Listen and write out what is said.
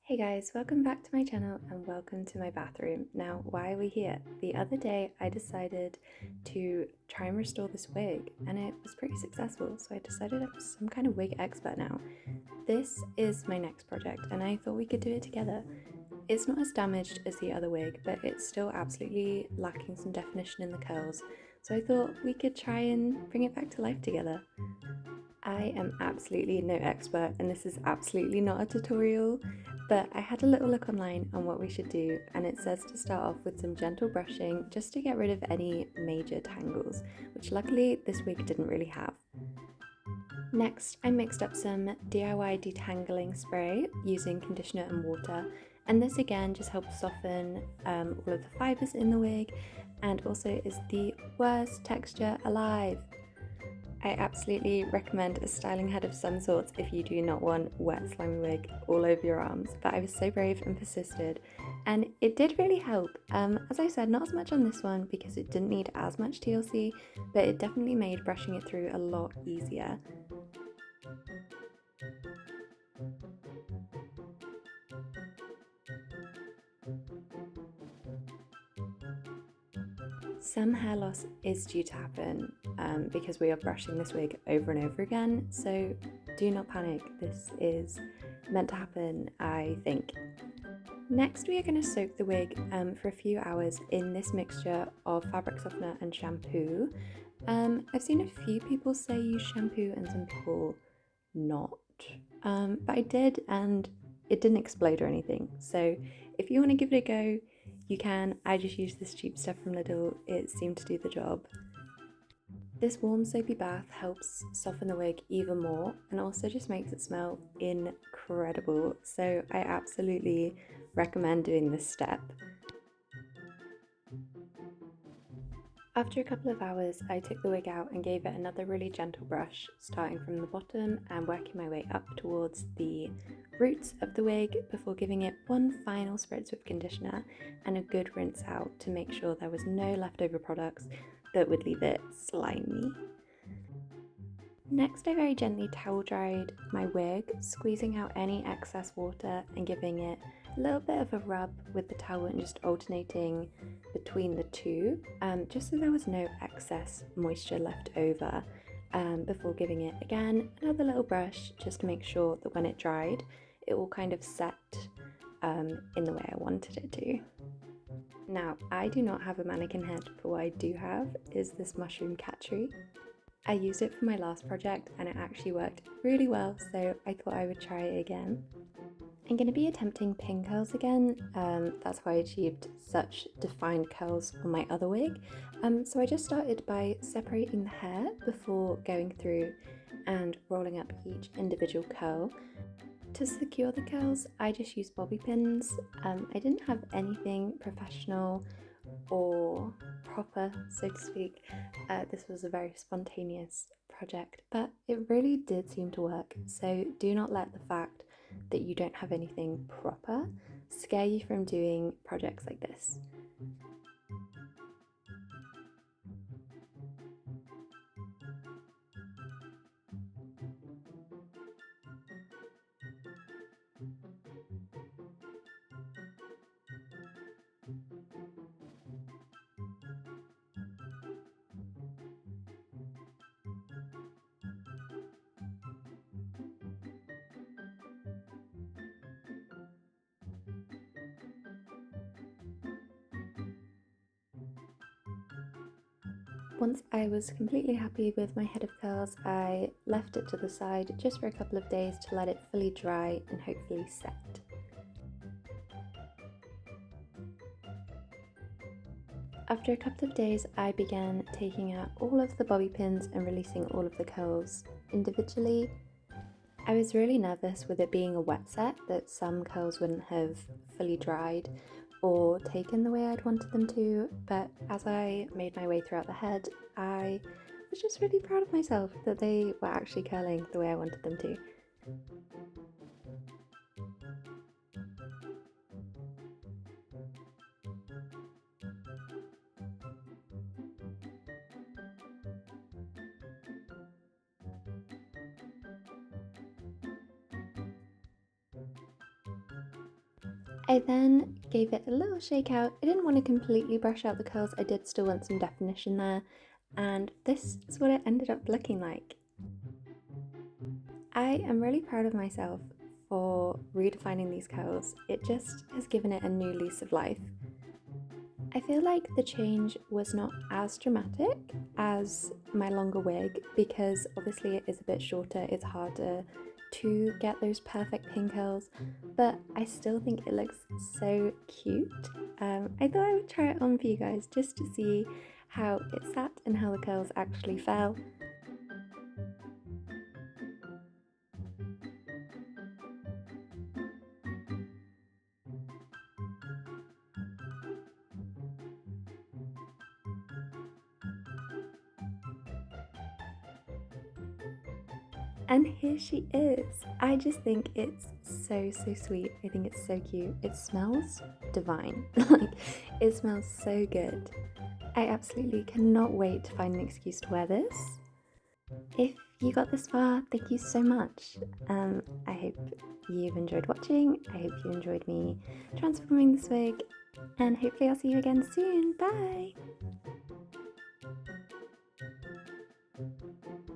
Hey guys, welcome back to my channel and welcome to my bathroom. Now, why are we here? The other day I decided to try and restore this wig and it was pretty successful, so I decided I'm some kind of wig expert now. This is my next project and I thought we could do it together. It's not as damaged as the other wig, but it's still absolutely lacking some definition in the curls, so I thought we could try and bring it back to life together. I am absolutely no expert and this is absolutely not a tutorial, but I had a little look online on what we should do and it says to start off with some gentle brushing just to get rid of any major tangles, which luckily this wig didn't really have. Next, I mixed up some DIY detangling spray using conditioner and water, and this again just helps soften all of the fibres in the wig and also is the worst texture alive. I absolutely recommend a styling head of some sorts if you do not want wet slimy wig all over your arms, but I was so brave and persisted and it did really help. As I said, not as much on this one because it didn't need as much TLC, but it definitely made brushing it through a lot easier. Some hair loss is due to happen because we are brushing this wig over and over again, so do not panic, this is meant to happen, I think. Next we are going to soak the wig for a few hours in this mixture of fabric softener and shampoo. I've seen a few people say use shampoo and some people not, but I did and it didn't explode or anything, so if you want to give it a go, you can. I just used this cheap stuff from Lidl, it seemed to do the job. This warm soapy bath helps soften the wig even more and also just makes it smell incredible, so I absolutely recommend doing this step. After a couple of hours, I took the wig out and gave it another really gentle brush, starting from the bottom and working my way up towards the roots of the wig before giving it one final spritz with conditioner and a good rinse out to make sure there was no leftover products that would leave it slimy. Next, I very gently towel dried my wig, squeezing out any excess water and giving it a little bit of a rub with the towel and just alternating between the two, just so there was no excess moisture left over, before giving it again another little brush just to make sure that when it dried it all kind of set in the way I wanted it to. Now, I do not have a mannequin head, but what I do have is this mushroom cat tree. I used it for my last project and it actually worked really well, so I thought I would try it again. I'm going to be attempting pin curls again, that's how I achieved such defined curls on my other wig. So I just started by separating the hair before going through and rolling up each individual curl. To secure the curls, I just used bobby pins. I didn't have anything professional or proper, so to speak. This was a very spontaneous project, but it really did seem to work, so do not let the fact that you don't have anything proper scare you from doing projects like this. Once I was completely happy with my head of curls, I left it to the side just for a couple of days to let it fully dry and hopefully set. After a couple of days, I began taking out all of the bobby pins and releasing all of the curls individually. I was really nervous with it being a wet set that some curls wouldn't have fully dried or taken the way I'd wanted them to, but as I made my way throughout the head, I was just really proud of myself that they were actually curling the way I wanted them to. I then gave it a little shake out. I didn't want to completely brush out the curls, I did still want some definition there, and this is what it ended up looking like. I am really proud of myself for redefining these curls. It just has given it a new lease of life. I feel like the change was not as dramatic as my longer wig because obviously it is a bit shorter, it's harder to get those perfect pin curls, but I still think it looks so cute. I thought I would try it on for you guys just to see how it sat and how the curls actually fell. And here she is. I just think it's so sweet. I think it's so cute. It smells divine. Like, it smells so good. I absolutely cannot wait to find an excuse to wear this. If you got this far, thank you so much. I hope you've enjoyed watching. I hope you enjoyed me transforming this wig. And hopefully I'll see you again soon. Bye!